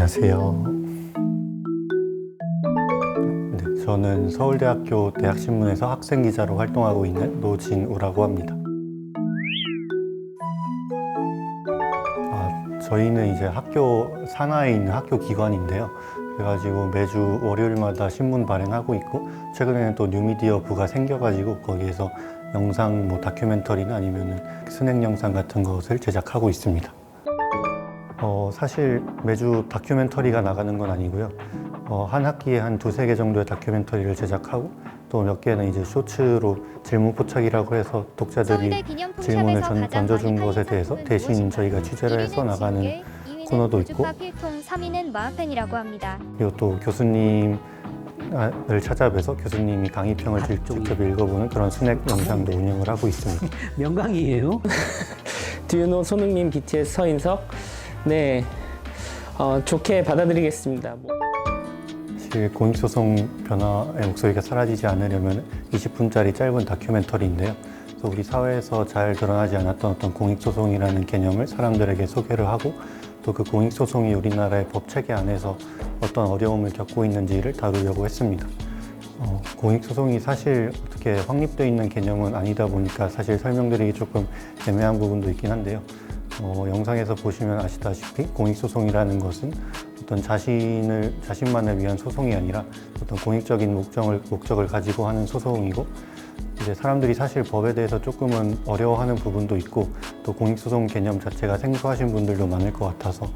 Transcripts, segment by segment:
안녕하세요. 네, 저는 서울대학교 대학신문에서 학생기자로 활동하고 있는 노진우라고 합니다. 저희는 이제 학교 산하에 있는 학교 기관인데요. 그래가지고 매주 월요일마다 신문 발행하고 있고, 최근에는 또 뉴미디어 부가 생겨가지고 거기에서 영상 다큐멘터리나 아니면은 스낵 영상 같은 것을 제작하고 있습니다. 사실 매주 다큐멘터리가 나가는 건 아니고요. 한 학기에 한 두세 개 정도의 다큐멘터리를 제작하고 또 몇 개는 이제 쇼츠로 질문 포착이라고 해서 독자들이 질문을 던져준 것에 대해서 대신 저희가 취재를 해서 나가는 코너도 있고, 3위는 마하펜이라고 합니다. 그리고 또 교수님을 찾아뵈서 교수님이 강의평을 직접 읽어보는 그런 스낵 영상도 운영을 하고 있습니다. 명강이에요. 듀노 손흥민 BTS 서인석. 네, 좋게 받아들이겠습니다. 사실 공익소송 변화의 목소리가 사라지지 않으려면 20분짜리 짧은 다큐멘터리인데요. 그래서 우리 사회에서 잘 드러나지 않았던 어떤 공익소송이라는 개념을 사람들에게 소개를 하고, 또 그 공익소송이 우리나라의 법체계 안에서 어떤 어려움을 겪고 있는지를 다루려고 했습니다. 공익소송이 사실 어떻게 확립되어 있는 개념은 아니다 보니까 사실 설명드리기 조금 애매한 부분도 있긴 한데요. 영상에서 보시면 아시다시피 공익소송이라는 것은 어떤 자신만을 위한 소송이 아니라 어떤 공익적인 목적을 가지고 하는 소송이고, 이제 사람들이 사실 법에 대해서 조금은 어려워하는 부분도 있고, 또 공익소송 개념 자체가 생소하신 분들도 많을 것 같아서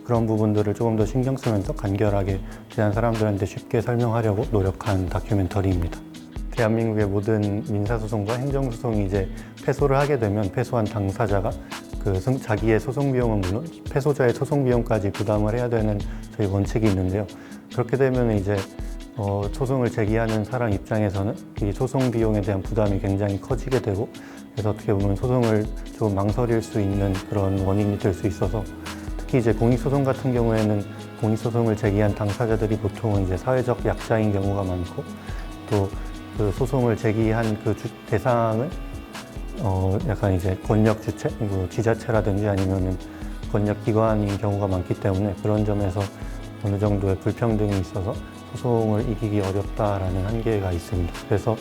그런 부분들을 조금 더 신경 쓰면서 간결하게 대한 사람들한테 쉽게 설명하려고 노력한 다큐멘터리입니다. 대한민국의 모든 민사소송과 행정소송이 이제 패소를 하게 되면 패소한 당사자가 자기의 소송 비용은 물론 패소자의 소송 비용까지 부담을 해야 되는 저희 원칙이 있는데요. 그렇게 되면 이제 소송을 제기하는 사람 입장에서는 이 소송 비용에 대한 부담이 굉장히 커지게 되고, 그래서 어떻게 보면 소송을 좀 망설일 수 있는 그런 원인이 될 수 있어서, 특히 이제 공익소송 같은 경우에는 공익소송을 제기한 당사자들이 보통은 이제 사회적 약자인 경우가 많고, 또 그 소송을 제기한 그 대상은 약간 이제 권력 주체, 지자체라든지 아니면은 권력 기관인 경우가 많기 때문에 그런 점에서 어느 정도의 불평등이 있어서 소송을 이기기 어렵다라는 한계가 있습니다. 그래서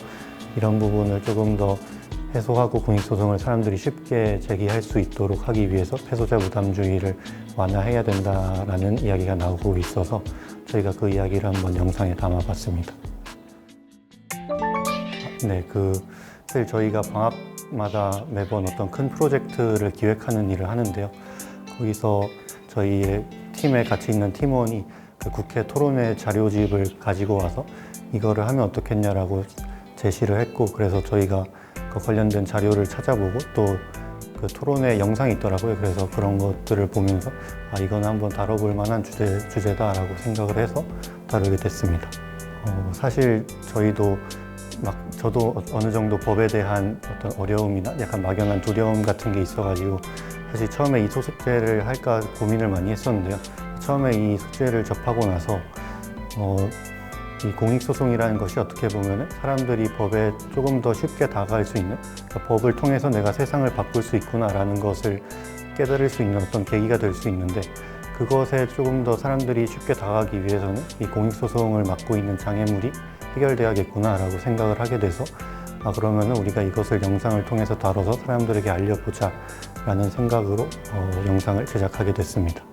이런 부분을 조금 더 해소하고 공익소송을 사람들이 쉽게 제기할 수 있도록 하기 위해서 패소자 부담주의를 완화해야 된다라는 이야기가 나오고 있어서 저희가 그 이야기를 한번 영상에 담아봤습니다. 네, 사실 저희가 방학마다 매번 어떤 큰 프로젝트를 기획하는 일을 하는데요. 거기서 저희의 팀에 같이 있는 팀원이 그 국회 토론회 자료집을 가지고 와서 이거를 하면 어떻겠냐라고 제시를 했고, 그래서 저희가 그 관련된 자료를 찾아보고 또 그 토론회 영상이 있더라고요. 그래서 그런 것들을 보면서 이건 한번 다뤄볼 만한 주제다라고 생각을 해서 다루게 됐습니다. 사실 저도 어느 정도 법에 대한 어떤 어려움이나 약간 막연한 두려움 같은 게 있어가지고 사실 처음에 이 소식제를 할까 고민을 많이 했었는데요. 처음에 이 숙제를 접하고 나서 이 공익소송이라는 것이 어떻게 보면 사람들이 법에 조금 더 쉽게 다가갈 수 있는, 그러니까 법을 통해서 내가 세상을 바꿀 수 있구나라는 것을 깨달을 수 있는 어떤 계기가 될 수 있는데, 그것에 조금 더 사람들이 쉽게 다가가기 위해서는 이 공익소송을 맡고 있는 장애물이 해결돼야겠구나라고 생각을 하게 돼서 그러면 우리가 이것을 영상을 통해서 다뤄서 사람들에게 알려보자 라는 생각으로 영상을 제작하게 됐습니다.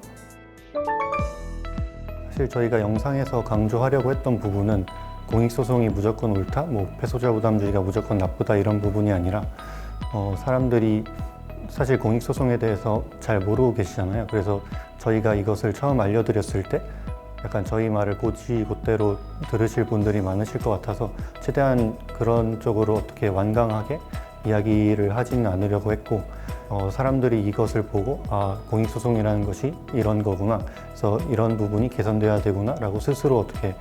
사실 저희가 영상에서 강조하려고 했던 부분은 공익소송이 무조건 옳다, 패소자 부담주의가 무조건 나쁘다 이런 부분이 아니라 사람들이 사실 공익소송에 대해서 잘 모르고 계시잖아요. 그래서 저희가 이것을 처음 알려드렸을 때 약간 저희 말을 곧대로 들으실 분들이 많으실 것 같아서 최대한 그런 쪽으로 어떻게 완강하게 이야기를 하지는 않으려고 했고, 사람들이 이것을 보고 공익소송이라는 것이 이런 거구나, 그래서 이런 부분이 개선돼야 되구나 라고 스스로 어떻게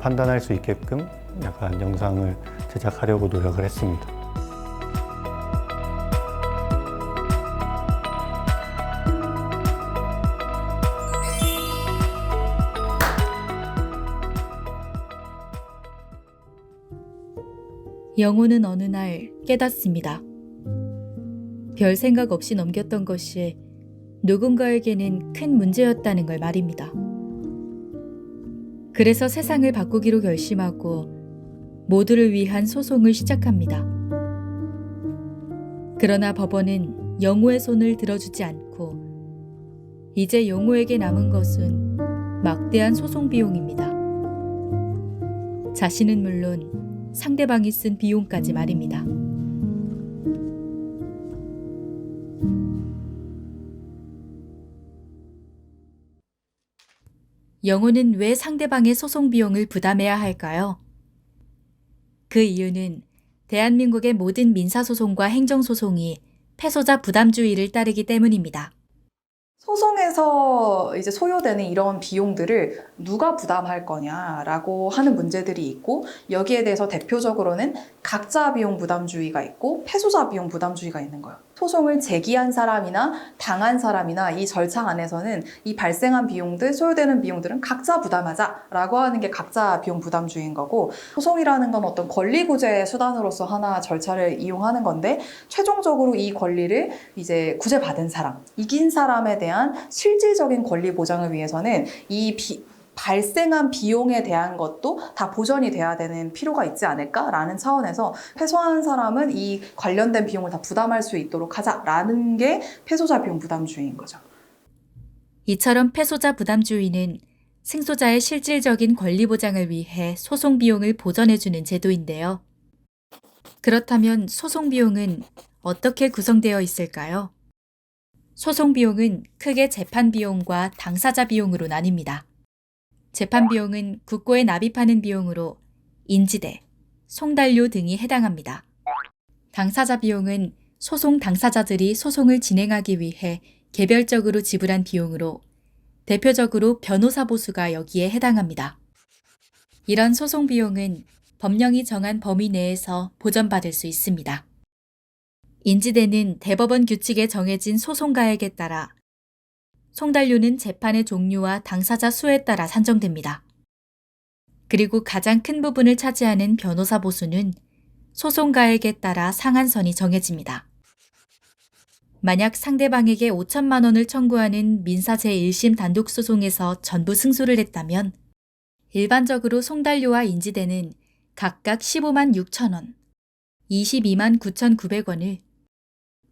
판단할 수 있게끔 약간 영상을 제작하려고 노력을 했습니다. 영호는 어느 날 깨닫습니다. 별 생각 없이 넘겼던 것이 누군가에게는 큰 문제였다는 걸 말입니다. 그래서 세상을 바꾸기로 결심하고 모두를 위한 소송을 시작합니다. 그러나 법원은 영호의 손을 들어주지 않고 이제 영호에게 남은 것은 막대한 소송 비용입니다. 자신은 물론 상대방이 쓴 비용까지 말입니다. 영호는 왜 상대방의 소송 비용을 부담해야 할까요? 그 이유는 대한민국의 모든 민사소송과 행정소송이 패소자 부담주의를 따르기 때문입니다. 소송에서 이제 소요되는 이런 비용들을 누가 부담할 거냐라고 하는 문제들이 있고, 여기에 대해서 대표적으로는 각자 비용 부담주의가 있고 패소자 비용 부담주의가 있는 거예요. 소송을 제기한 사람이나 당한 사람이나 이 절차 안에서는 이 발생한 비용들, 소요되는 비용들은 각자 부담하자라고 하는 게 각자 비용 부담주의인 거고, 소송이라는 건 어떤 권리 구제 수단으로서 하나 절차를 이용하는 건데, 최종적으로 이 권리를 이제 구제받은 사람, 이긴 사람에 대한 실질적인 권리 보장을 위해서는 이 발생한 비용에 대한 것도 다 보전이 돼야 되는 필요가 있지 않을까라는 차원에서 패소한 사람은 이 관련된 비용을 다 부담할 수 있도록 하자라는 게 패소자 비용 부담주의인 거죠. 이처럼 패소자 부담주의는 승소자의 실질적인 권리 보장을 위해 소송 비용을 보전해주는 제도인데요. 그렇다면 소송 비용은 어떻게 구성되어 있을까요? 소송 비용은 크게 재판 비용과 당사자 비용으로 나뉩니다. 재판 비용은 국고에 납입하는 비용으로 인지대, 송달료 등이 해당합니다. 당사자 비용은 소송 당사자들이 소송을 진행하기 위해 개별적으로 지불한 비용으로 대표적으로 변호사 보수가 여기에 해당합니다. 이런 소송 비용은 법령이 정한 범위 내에서 보전받을 수 있습니다. 인지대는 대법원 규칙에 정해진 소송가액에 따라, 송달료는 재판의 종류와 당사자 수에 따라 산정됩니다. 그리고 가장 큰 부분을 차지하는 변호사 보수는 소송가액에 따라 상한선이 정해집니다. 만약 상대방에게 5천만 원을 청구하는 민사 제1심 단독소송에서 전부 승소를 했다면 일반적으로 송달료와 인지대는 각각 15만 6천 원, 22만 9,900원을,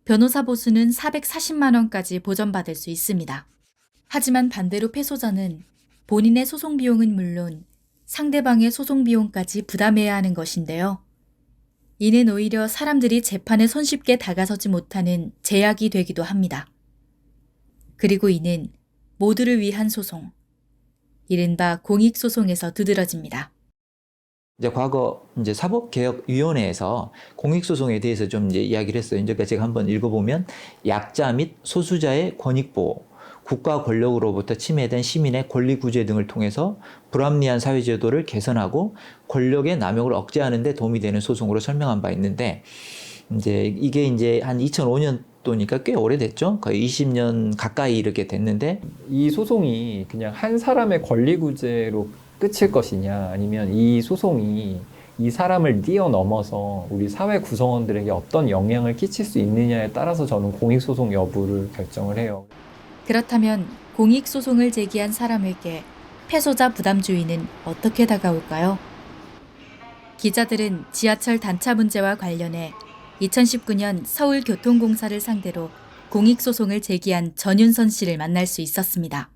변호사 보수는 440만 원까지 보전받을 수 있습니다. 하지만 반대로 패소자는 본인의 소송 비용은 물론 상대방의 소송 비용까지 부담해야 하는 것인데요. 이는 오히려 사람들이 재판에 손쉽게 다가서지 못하는 제약이 되기도 합니다. 그리고 이는 모두를 위한 소송, 이른바 공익소송에서 두드러집니다. 이제 과거 이제 사법개혁위원회에서 공익소송에 대해서 좀 이제 이야기를 했어요. 그러니까 제가 한번 읽어보면, 약자 및 소수자의 권익보호, 국가 권력으로부터 침해된 시민의 권리 구제 등을 통해서 불합리한 사회제도를 개선하고 권력의 남용을 억제하는 데 도움이 되는 소송으로 설명한 바 있는데, 이제 이게 이제 한 2005년도니까 꽤 오래됐죠. 거의 20년 가까이 이렇게 됐는데, 이 소송이 그냥 한 사람의 권리 구제로 끝일 것이냐, 아니면 이 소송이 이 사람을 뛰어넘어서 우리 사회 구성원들에게 어떤 영향을 끼칠 수 있느냐에 따라서 저는 공익소송 여부를 결정을 해요. 그렇다면 공익소송을 제기한 사람에게 패소자 부담주의는 어떻게 다가올까요? 기자들은 지하철 단차 문제와 관련해 2019년 서울교통공사를 상대로 공익소송을 제기한 전윤선 씨를 만날 수 있었습니다.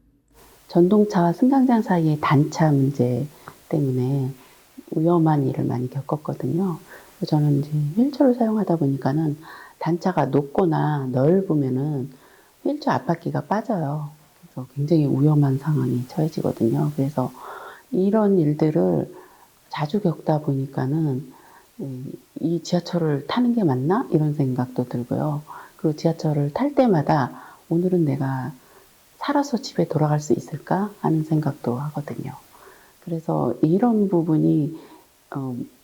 전동차와 승강장 사이의 단차 문제 때문에 위험한 일을 많이 겪었거든요. 저는 이제 휠체어를 사용하다 보니까는 단차가 높거나 넓으면은 휠체어 앞바퀴가 빠져요. 그래서 굉장히 위험한 상황이 처해지거든요. 그래서 이런 일들을 자주 겪다 보니까는 이 지하철을 타는 게 맞나? 이런 생각도 들고요. 그리고 지하철을 탈 때마다 오늘은 내가 살아서 집에 돌아갈 수 있을까? 하는 생각도 하거든요. 그래서 이런 부분이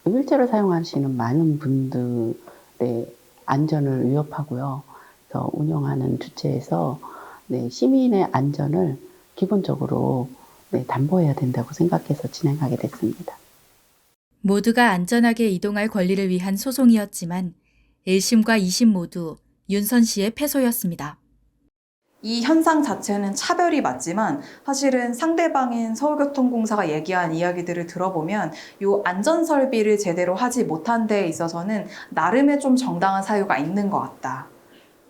휠체어를 사용하시는 많은 분들의 안전을 위협하고요. 그래서 운영하는 주체에서 시민의 안전을 기본적으로 담보해야 된다고 생각해서 진행하게 됐습니다. 모두가 안전하게 이동할 권리를 위한 소송이었지만 1심과 2심 모두 윤선 씨의 패소였습니다. 이 현상 자체는 차별이 맞지만 사실은 상대방인 서울교통공사가 얘기한 이야기들을 들어보면 이 안전설비를 제대로 하지 못한 데에 있어서는 나름의 좀 정당한 사유가 있는 것 같다.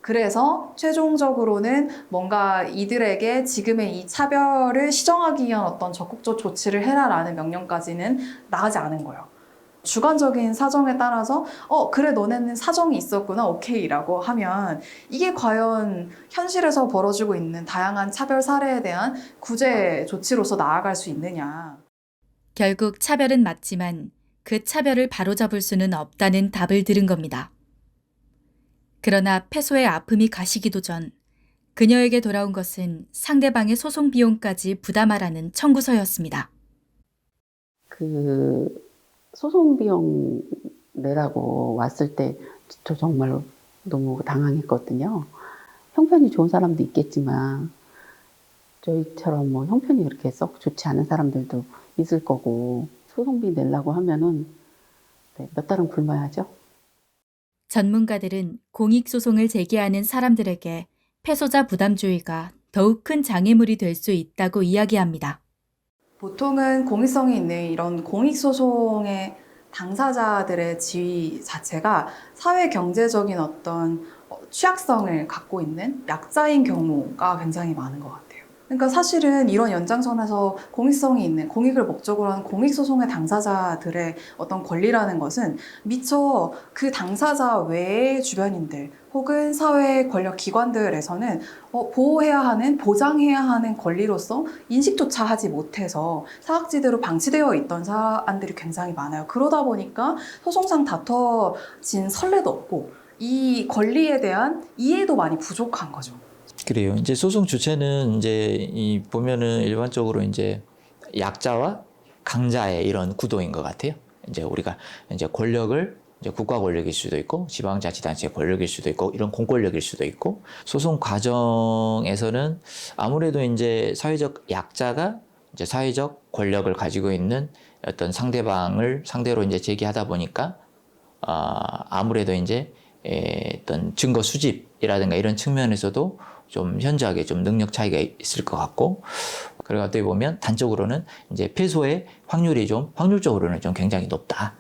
그래서 최종적으로는 뭔가 이들에게 지금의 이 차별을 시정하기 위한 어떤 적극적 조치를 해라라는 명령까지는 나가지 않은 거예요. 주관적인 사정에 따라서 그래 너네는 사정이 있었구나 오케이라고 하면 이게 과연 현실에서 벌어지고 있는 다양한 차별 사례에 대한 구제 조치로서 나아갈 수 있느냐. 결국 차별은 맞지만 그 차별을 바로잡을 수는 없다는 답을 들은 겁니다. 그러나 패소의 아픔이 가시기도 전 그녀에게 돌아온 것은 상대방의 소송 비용까지 부담하라는 청구서였습니다. 소송 비용 내라고 왔을 때 저 정말 너무 당황했거든요. 형편이 좋은 사람도 있겠지만 저희처럼 뭐 형편이 그렇게 썩 좋지 않은 사람들도 있을 거고 소송비 내려고 하면은 몇 달은 굶어야죠. 전문가들은 공익소송을 제기하는 사람들에게 패소자 부담주의가 더욱 큰 장애물이 될 수 있다고 이야기합니다. 보통은 공익성이 있는 이런 공익소송의 당사자들의 지위 자체가 사회 경제적인 어떤 취약성을 갖고 있는 약자인 경우가 굉장히 많은 것 같아요. 그러니까 사실은 이런 연장선에서 공익성이 있는 공익을 목적으로 한 공익소송의 당사자들의 어떤 권리라는 것은 미처 그 당사자 외의 주변인들 혹은 사회 권력 기관들에서는 보호해야 하는, 보장해야 하는 권리로서 인식조차 하지 못해서 사각지대로 방치되어 있던 사안들이 굉장히 많아요. 그러다 보니까 소송상 다퉈진 선례도 없고 이 권리에 대한 이해도 많이 부족한 거죠. 그래요. 이제 소송 주체는 이제 보면은 일반적으로 이제 약자와 강자의 이런 구도인 것 같아요. 이제 우리가 이제 권력을 이제 국가 권력일 수도 있고 지방자치단체의 권력일 수도 있고 이런 공권력일 수도 있고 소송 과정에서는 아무래도 이제 사회적 약자가 이제 사회적 권력을 가지고 있는 어떤 상대방을 상대로 이제 제기하다 보니까 아무래도 이제 어떤 증거 수집이라든가 이런 측면에서도 좀 현저하게 좀 능력 차이가 있을 것 같고, 그리고 어떻게 보면 단적으로는 이제 패소의 확률이 좀 확률적으로는 좀 굉장히 높다.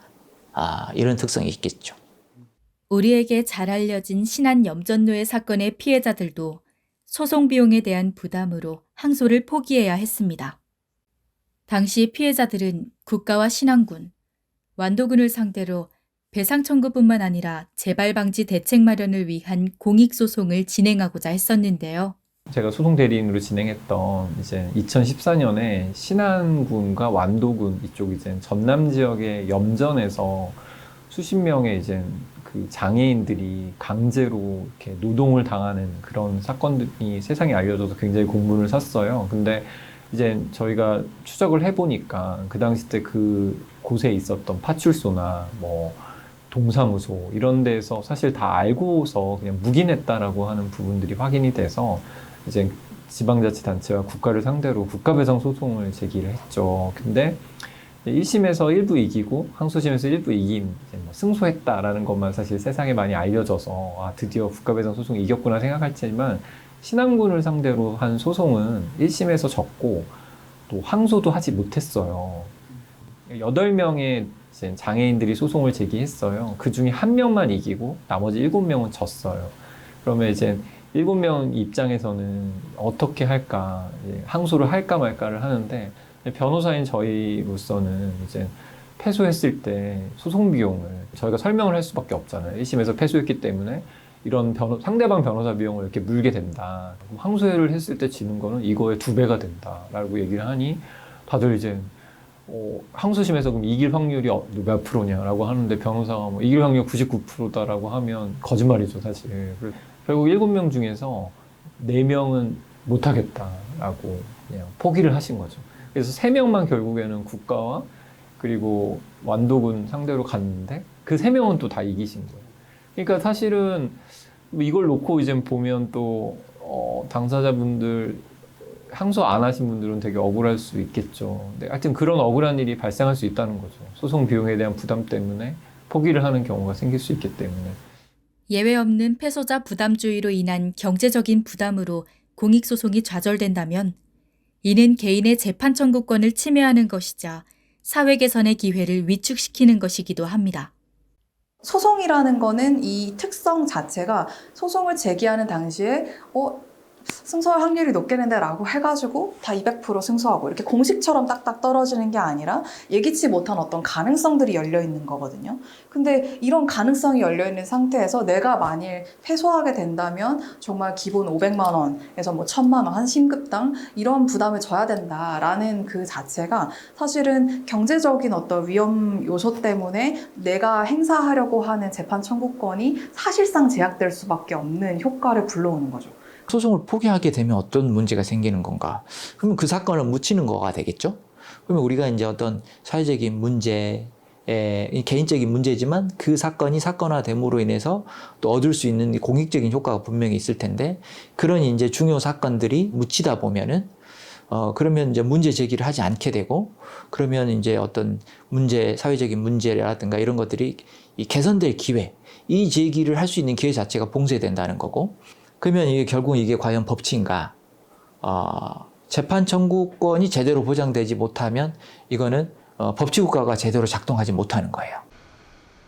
이런 특성이 있겠죠. 우리에게 잘 알려진 신안 염전노예 사건의 피해자들도 소송 비용에 대한 부담으로 항소를 포기해야 했습니다. 당시 피해자들은 국가와 신안군, 완도군을 상대로 배상 청구뿐만 아니라 재발 방지 대책 마련을 위한 공익 소송을 진행하고자 했었는데요. 제가 소송 대리인으로 진행했던 이제 2014년에 신안군과 완도군 이쪽 이제 전남 지역의 염전에서 수십 명의 이제 그 장애인들이 강제로 이렇게 노동을 당하는 그런 사건들이 세상에 알려져서 굉장히 공분을 샀어요. 근데 이제 저희가 추적을 해보니까 그 당시 때 그 곳에 있었던 파출소나 뭐 동사무소 이런 데서 사실 다 알고서 그냥 묵인했다라고 하는 부분들이 확인이 돼서 이제 지방자치단체와 국가를 상대로 국가배상 소송을 제기를 했죠. 근데 1심에서 일부 이기고 항소심에서 일부 이긴 승소했다라는 것만 사실 세상에 많이 알려져서 드디어 국가배상 소송이 이겼구나 생각했지만 신안군을 상대로 한 소송은 1심에서 졌고 또 항소도 하지 못했어요. 8명의 장애인들이 소송을 제기했어요. 그 중에 1명만 이기고 나머지 7명은 졌어요. 그러면 이제 7명 입장에서는 어떻게 할까, 항소를 할까 말까를 하는데 변호사인 저희로서는 이제 패소했을 때 소송 비용을 저희가 설명을 할 수밖에 없잖아요. 1심에서 패소했기 때문에 이런 상대방 변호사 비용을 이렇게 물게 된다. 항소를 했을 때 지는 거는 이거의 2배가 된다라고 얘기를 하니 다들 이제 항소심에서 그럼 이길 확률이 몇 프로냐라고 하는데 변호사가 뭐 이길 확률 99%다라고 하면 거짓말이죠, 사실. 결국 7명 중에서 4명은 못하겠다라고 그냥 포기를 하신 거죠. 그래서 3명만 결국에는 국가와 그리고 완도군 상대로 갔는데 그 3명은 또 다 이기신 거예요. 그러니까 사실은 이걸 놓고 이제 보면 또 당사자분들 항소 안 하신 분들은 되게 억울할 수 있겠죠. 근데 하여튼 그런 억울한 일이 발생할 수 있다는 거죠. 소송 비용에 대한 부담 때문에 포기를 하는 경우가 생길 수 있기 때문에. 예외 없는 패소자 부담주의로 인한 경제적인 부담으로 공익소송이 좌절된다면 이는 개인의 재판 청구권을 침해하는 것이자 사회 개선의 기회를 위축시키는 것이기도 합니다. 소송이라는 거는 이 특성 자체가 소송을 제기하는 당시에 승소할 확률이 높겠는데 라고 해가지고 다 200% 승소하고 이렇게 공식처럼 딱딱 떨어지는 게 아니라 예기치 못한 어떤 가능성들이 열려 있는 거거든요. 근데 이런 가능성이 열려 있는 상태에서 내가 만일 패소하게 된다면 정말 기본 500만 원에서 뭐 1000만 원 한 심급당 이런 부담을 져야 된다라는 그 자체가 사실은 경제적인 어떤 위험 요소 때문에 내가 행사하려고 하는 재판 청구권이 사실상 제약될 수밖에 없는 효과를 불러오는 거죠. 소송을 포기하게 되면 어떤 문제가 생기는 건가? 그러면 그 사건을 묻히는 거가 되겠죠? 그러면 우리가 이제 어떤 사회적인 문제, 개인적인 문제지만 그 사건이 사건화됨으로 인해서 또 얻을 수 있는 공익적인 효과가 분명히 있을 텐데 그런 이제 중요 사건들이 묻히다 보면은 그러면 이제 문제 제기를 하지 않게 되고 그러면 이제 어떤 문제, 사회적인 문제라든가 이런 것들이 이 개선될 기회, 이 제기를 할 수 있는 기회 자체가 봉쇄된다는 거고 그러면 이게 결국 이게 과연 법치인가? 재판 청구권이 제대로 보장되지 못하면 이거는 법치국가가 제대로 작동하지 못하는 거예요.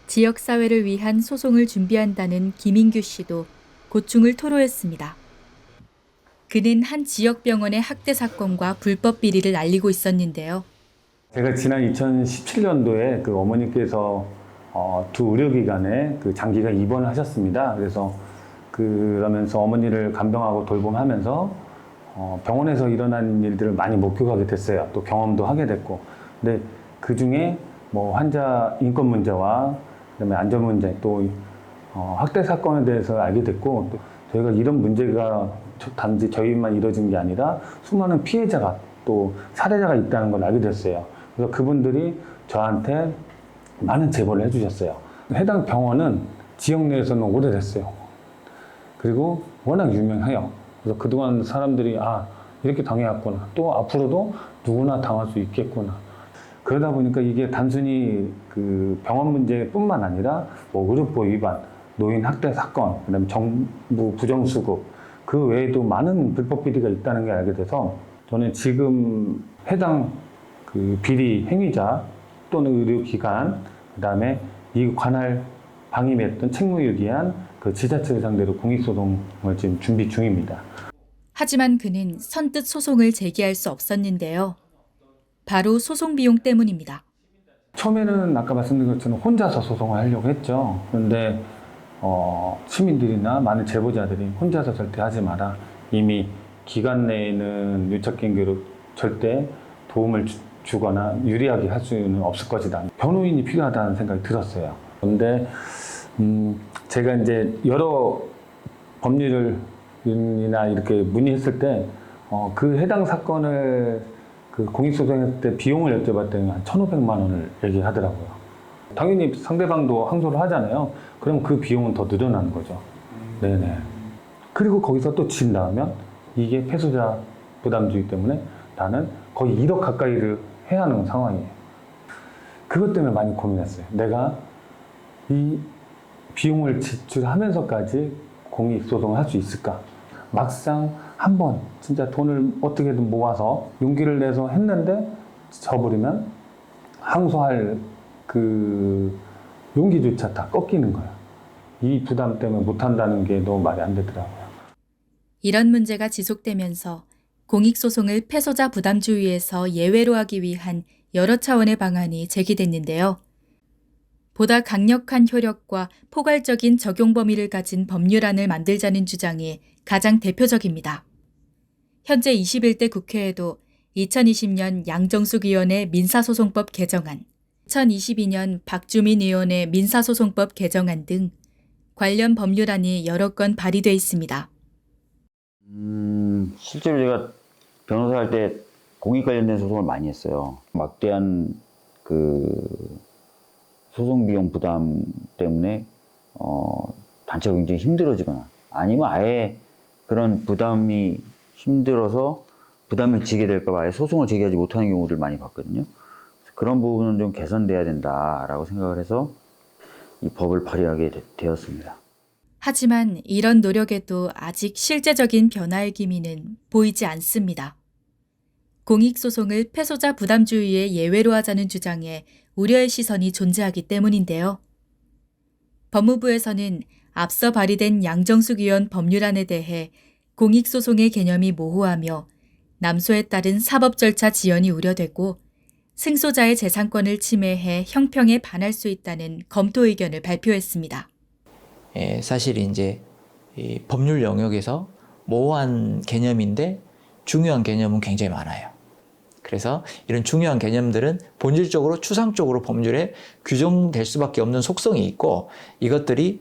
지역사회를 위한 소송을 준비한다는 김인규 씨도 고충을 토로했습니다. 그는 한 지역병원의 학대 사건과 불법 비리를 알리고 있었는데요. 제가 지난 2017년도에 그 어머니께서 두 의료기관에 그 장기가 입원을 하셨습니다. 그래서 그러면서 어머니를 간병하고 돌봄하면서 병원에서 일어난 일들을 많이 목격하게 됐어요. 또 경험도 하게 됐고. 근데 그 중에 뭐 환자 인권 문제와 그다음에 안전 문제 또 학대 사건에 대해서 알게 됐고 또 저희가 이런 문제가 단지 저희만 이뤄진 게 아니라 수많은 피해자가 또 사례자가 있다는 걸 알게 됐어요. 그래서 그분들이 저한테 많은 제보를 해주셨어요. 해당 병원은 지역 내에서는 오래됐어요. 그리고 워낙 유명해요. 그래서 그동안 사람들이 이렇게 당해왔구나. 또 앞으로도 누구나 당할 수 있겠구나. 그러다 보니까 이게 단순히 그 병원 문제뿐만 아니라 뭐 의료법 위반, 노인 학대 사건, 그다음에 정부 부정수급 그 외에도 많은 불법 비리가 있다는 걸 알게 돼서 저는 지금 해당 그 비리 행위자 또는 의료기관 그다음에 이 관할 방임했던 책무유기한 그 지자체를 상대로 공익소송을 지금 준비 중입니다. 하지만 그는 선뜻 소송을 제기할 수 없었는데요. 바로 소송 비용 때문입니다. 처음에는 아까 말씀드린 것처럼 혼자서 소송을 하려고 했죠. 그런데 시민들이나 많은 제보자들이 혼자서 절대 하지 마라. 이미 기간 내에는 유착경계로 절대 도움을 주거나 유리하게 할 수는 없을 것이다. 변호인이 필요하다는 생각이 들었어요. 그런데 제가 이제 여러 법률이나 이렇게 문의했을 때 그 해당 사건을 그 공익소송했을 때 비용을 여쭤봤더니 한 1,500만 원을 얘기하더라고요. 당연히 상대방도 항소를 하잖아요. 그럼 그 비용은 더 늘어나는 거죠. 네네. 그리고 거기서 또 진 다으면 이게 패소자 부담주의 때문에 나는 거의 1억 가까이를 해야 하는 상황이에요. 그것 때문에 많이 고민했어요. 내가 이 비용을 지출하면서까지 공익소송을 할 수 있을까? 막상 한번 진짜 돈을 어떻게든 모아서 용기를 내서 했는데 져버리면 항소할 그 용기조차 다 꺾이는 거야. 이 부담 때문에 못한다는 게 너무 말이 안 되더라고요. 이런 문제가 지속되면서 공익소송을 패소자 부담주의에서 예외로 하기 위한 여러 차원의 방안이 제기됐는데요. 보다 강력한 효력과 포괄적인 적용 범위를 가진 법률안을 만들자는 주장이 가장 대표적입니다. 현재 21대 국회에도 2020년 양정숙 의원의 민사소송법 개정안, 2022년 박주민 의원의 민사소송법 개정안 등 관련 법률안이 여러 건 발의돼 있습니다. 실제로 제가 변호사 할 때 공익 관련된 소송을 많이 했어요. 막대한 그 소송 비용 부담 때문에 단체가 굉장히 힘들어지거나 아니면 아예 그런 부담이 힘들어서 부담을 지게 될까 봐 아예 소송을 제기하지 못하는 경우를 많이 봤거든요. 그런 부분은 좀 개선돼야 된다라고 생각을 해서 이 법을 발의하게 되었습니다. 하지만 이런 노력에도 아직 실제적인 변화의 기미는 보이지 않습니다. 공익소송을 패소자 부담주의의 예외로 하자는 주장에 우려의 시선이 존재하기 때문인데요. 법무부에서는 앞서 발의된 양정숙 의원 법률안에 대해 공익소송의 개념이 모호하며 남소에 따른 사법 절차 지연이 우려되고 승소자의 재산권을 침해해 형평에 반할 수 있다는 검토 의견을 발표했습니다. 사실 이제 이 법률 영역에서 모호한 개념인데 중요한 개념은 굉장히 많아요. 그래서 이런 중요한 개념들은 본질적으로 추상적으로 법률에 규정될 수밖에 없는 속성이 있고 이것들이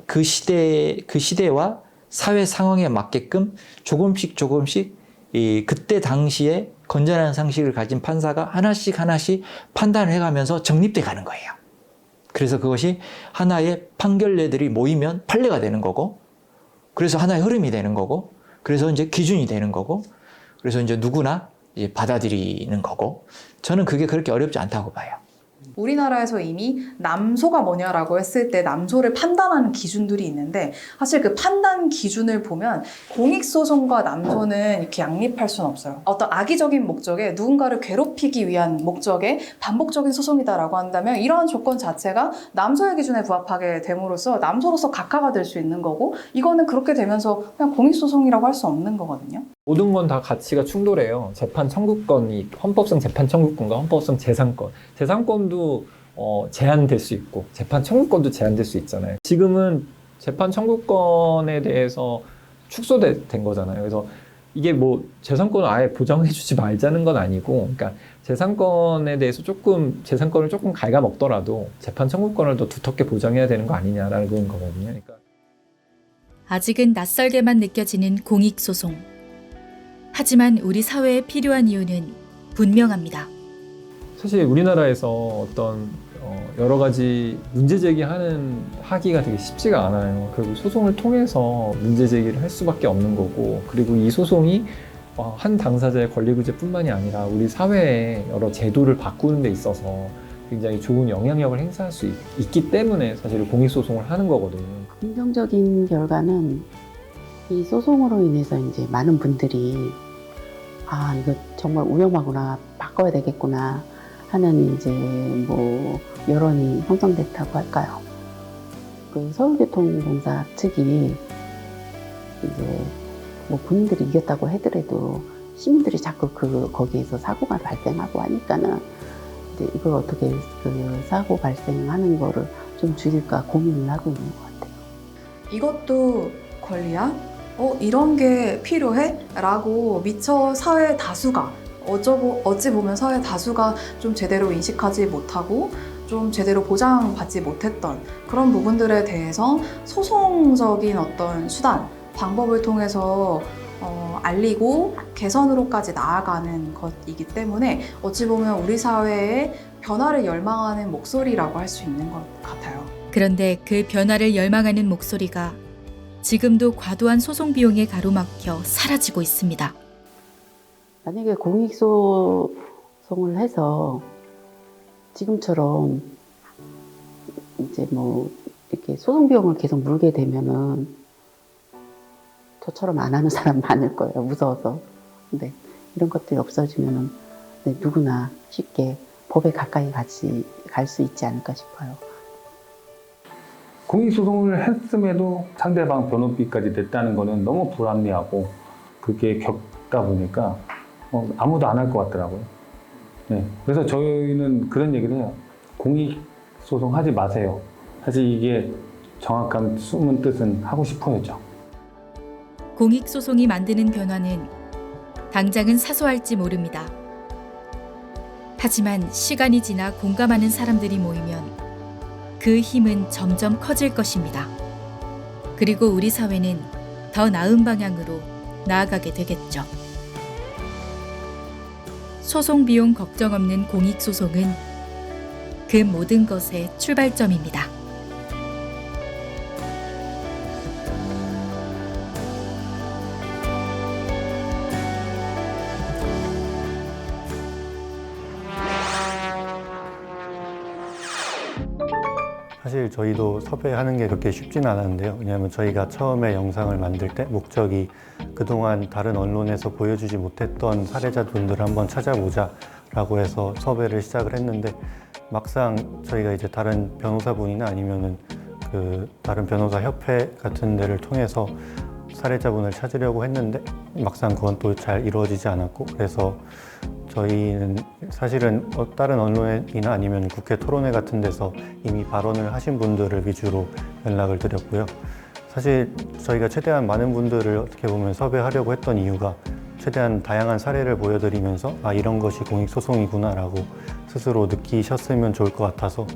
그 시대와 사회 상황에 맞게끔 조금씩 그때 당시에 건전한 상식을 가진 판사가 하나씩 판단을 해가면서 정립돼 가는 거예요. 그래서 그것이 하나의 판결례들이 모이면 판례가 되는 거고, 그래서 하나의 흐름이 되는 거고, 그래서 이제 기준이 되는 거고, 그래서 이제 누구나 이제 받아들이는 거고, 저는 그게 그렇게 어렵지 않다고 봐요. 우리나라에서 이미 남소가 뭐냐라고 했을 때 남소를 판단하는 기준들이 있는데 사실 그 판단 기준을 보면 공익소송과 남소는 이렇게 양립할 수는 없어요. 어떤 악의적인 목적에 누군가를 괴롭히기 위한 목적의 반복적인 소송이다라고 한다면 이러한 조건 자체가 남소의 기준에 부합하게 됨으로써 남소로서 각하가 될 수 있는 거고 이거는 그렇게 되면서 그냥 공익소송이라고 할 수 없는 거거든요. 모든 건 다 가치가 충돌해요. 재판 청구권이 헌법성 재판 청구권과 헌법성 재산권. 재산권도 제한될 수 있고 재판 청구권도 제한될 수 있잖아요. 지금은 재판 청구권에 대해서 축소된 거잖아요. 그래서 이게 뭐 재산권을 아예 보장해주지 말자는 건 아니고, 그러니까 재산권에 대해서 재산권을 조금 갉아먹더라도 재판 청구권을 더 두텁게 보장해야 되는 거 아니냐라는 거거든요. 그러니까 아직은 낯설게만 느껴지는 공익소송. 하지만 우리 사회에 필요한 이유는 분명합니다. 사실 우리나라에서 어떤 여러 가지 문제 하기가 되게 쉽지가 않아요. 그리고 소송을 통해서 문제 제기를 할 수밖에 없는 거고, 그리고 이 소송이 한 당사자의 권리구제뿐만이 아니라 우리 사회의 여러 제도를 바꾸는 데 있어서 굉장히 좋은 영향력을 행사할 수 있기 때문에 사실 공익소송을 하는 거거든요. 긍정적인 결과는 이 소송으로 인해서 이제 많은 분들이 이거 정말 위험하구나, 바꿔야 되겠구나 하는 이제 뭐 여론이 형성됐다고 할까요? 그 서울교통공사 측이 이제 뭐 본인들이 이겼다고 하더라도 시민들이 자꾸 거기에서 사고가 발생하고 하니까는 이제 이걸 어떻게 그 사고 발생하는 거를 좀 줄일까 고민을 하고 있는 것 같아요. 이것도 권리야? 이런 게 필요해? 라고 미처 사회 다수가 어찌 보면 사회 다수가 좀 제대로 인식하지 못하고 좀 제대로 보장받지 못했던 그런 부분들에 대해서 소송적인 어떤 수단, 방법을 통해서 알리고 개선으로까지 나아가는 것이기 때문에 어찌 보면 우리 사회의 변화를 열망하는 목소리라고 할 수 있는 것 같아요. 그런데 그 변화를 열망하는 목소리가 지금도 과도한 소송 비용에 가로막혀 사라지고 있습니다. 만약에 공익소송을 해서 지금처럼 이제 뭐 이렇게 소송 비용을 계속 물게 되면은 저처럼 안 하는 사람 많을 거예요. 무서워서. 근데 이런 것들이 없어지면은 누구나 쉽게 법에 가까이 갈 수 있지 않을까 싶어요. 공익소송을 했음에도 상대방 변호비까지 냈다는 거는 너무 불합리하고 그게 겪다 보니까 아무도 안 할 것 같더라고요. 네. 그래서 저희는 그런 얘기를 해요. 공익소송 하지 마세요. 사실 이게 정확한 숨은 뜻은 하고 싶어야죠. 공익소송이 만드는 변화는 당장은 사소할지 모릅니다. 하지만 시간이 지나 공감하는 사람들이 모이면 그 힘은 점점 커질 것입니다. 그리고 우리 사회는 더 나은 방향으로 나아가게 되겠죠. 소송 비용 걱정 없는 공익소송은 그 모든 것의 출발점입니다. 사실 저희도 섭외하는 게 그렇게 쉽진 않았는데요. 왜냐하면 저희가 처음에 영상을 만들 때 목적이 그동안 다른 언론에서 보여주지 못했던 사례자분들을 한번 찾아보자라고 해서 섭외를 시작을 했는데 막상 저희가 이제 다른 변호사분이나 아니면은 그 다른 변호사 협회 같은 데를 통해서 사례자분을 찾으려고 했는데 막상 그건 또 잘 이루어지지 않았고, 그래서 저희는 사실은 다른 언론이나 아니면 국회 토론회 같은 데서 이미 발언을 하신 분들을 위주로 연락을 드렸고요. 사실 저희가 최대한 많은 분들을 어떻게 보면 섭외하려고 했던 이유가 최대한 다양한 사례를 보여드리면서 아, 이런 것이 공익소송이구나라고 스스로 느끼셨으면 좋을 것 같아서,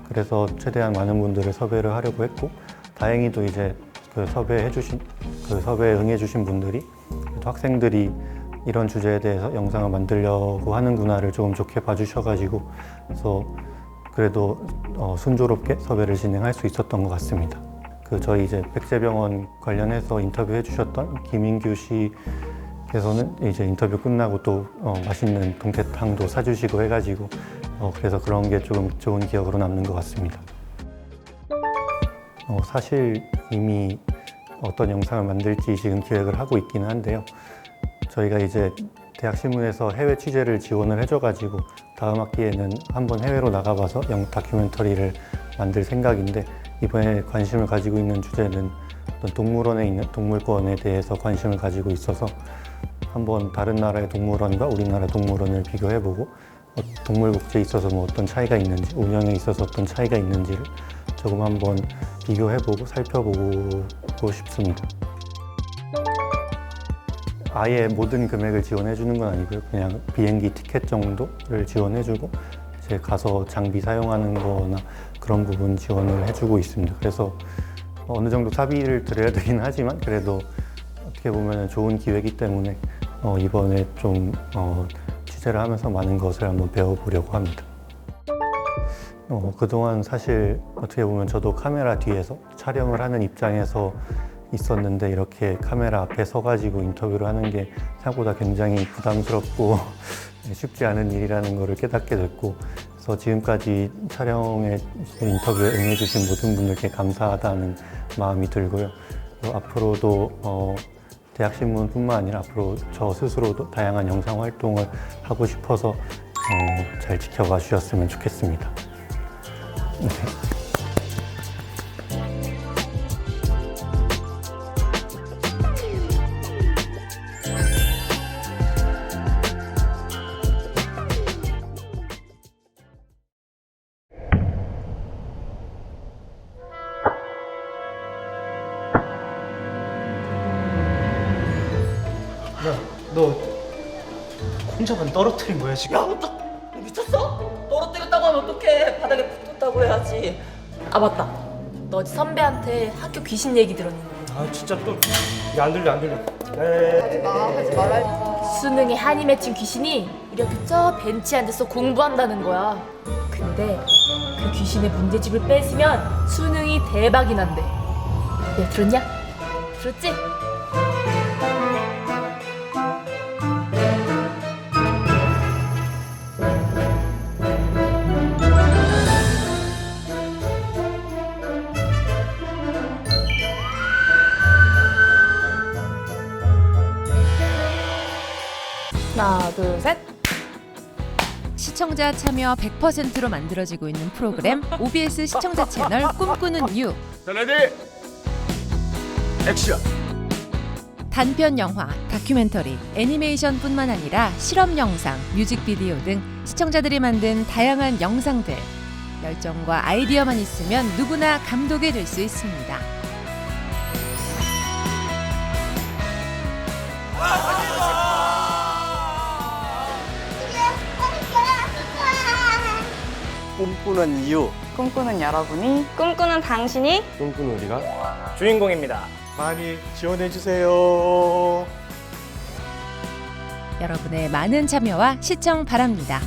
그래서 최대한 많은 분들을 섭외를 하려고 했고, 다행히도 이제 그 섭외에 응해주신 분들이 또 학생들이 이런 주제에 대해서 영상을 만들려고 하는구나를 조금 좋게 봐주셔가지고, 그래서 그래도 순조롭게 섭외를 진행할 수 있었던 것 같습니다. 그 저희 이제 백제병원 관련해서 인터뷰해 주셨던 김인규 씨께서는 이제 인터뷰 끝나고 또 맛있는 동태탕도 사주시고 해가지고 그래서 그런 게 좀 좋은 기억으로 남는 것 같습니다. 사실 이미 어떤 영상을 만들지 지금 기획을 하고 있기는 한데요. 저희가 이제 대학신문에서 해외 취재를 지원을 해줘가지고 다음 학기에는 한번 해외로 나가봐서 다큐멘터리를 만들 생각인데, 이번에 관심을 가지고 있는 주제는 어떤 동물원에 있는 동물권에 대해서 관심을 가지고 있어서 한번 다른 나라의 동물원과 우리나라 동물원을 비교해보고 동물복지에 있어서 뭐 어떤 차이가 있는지, 운영에 있어서 어떤 차이가 있는지를 조금 한번 비교해보고 살펴보고 싶습니다. 아예 모든 금액을 지원해주는 건 아니고요. 그냥 비행기 티켓 정도를 지원해주고 이제 가서 장비 사용하는 거나 그런 부분 지원을 해주고 있습니다. 그래서 어느 정도 사비를 드려야 되긴 하지만 그래도 어떻게 보면 좋은 기회이기 때문에 이번에 좀 취재를 하면서 많은 것을 한번 배워보려고 합니다. 그동안 사실 어떻게 보면 저도 카메라 뒤에서 촬영을 하는 입장에서 있었는데 이렇게 카메라 앞에 서가지고 인터뷰를 하는 게 생각보다 굉장히 부담스럽고 쉽지 않은 일이라는 것을 깨닫게 됐고, 그래서 지금까지 촬영에 인터뷰에 응해주신 모든 분들께 감사하다는 마음이 들고요. 앞으로도 대학신문뿐만 아니라 앞으로 저 스스로도 다양한 영상 활동을 하고 싶어서 잘 지켜봐 주셨으면 좋겠습니다. 너 혼자만 떨어뜨린 거야 지금? 야, 너 미쳤어? 떨어뜨렸다고 하면 어떡해? 바닥에 붙었다고 해야지. 아, 맞다. 너 어제 선배한테 학교 귀신 얘기 들었니? 아 진짜 또 안 들려. 하지 마. 수능에 한이 맺힌 귀신이 이렇게 저 벤치에 앉아서 공부한다는 거야. 근데 그 귀신의 문제집을 뺏으면 수능이 대박이 난대. 야, 들었냐? 들었지? 하나, 둘, 셋. 시청자 참여 100%로 만들어지고 있는 프로그램 OBS 시청자 채널 꿈꾸는 유. 자, 레디 액션. 단편 영화, 다큐멘터리, 애니메이션뿐만 아니라 실험 영상, 뮤직비디오 등 시청자들이 만든 다양한 영상들. 열정과 아이디어만 있으면 누구나 감독이 될 수 있습니다. 꿈꾸는 이유. 꿈꾸는 여러분이, 꿈꾸는 당신이, 꿈꾸는 우리가 주인공입니다. 많이 지원해 주세요. 여러분의 많은 참여와 시청 바랍니다.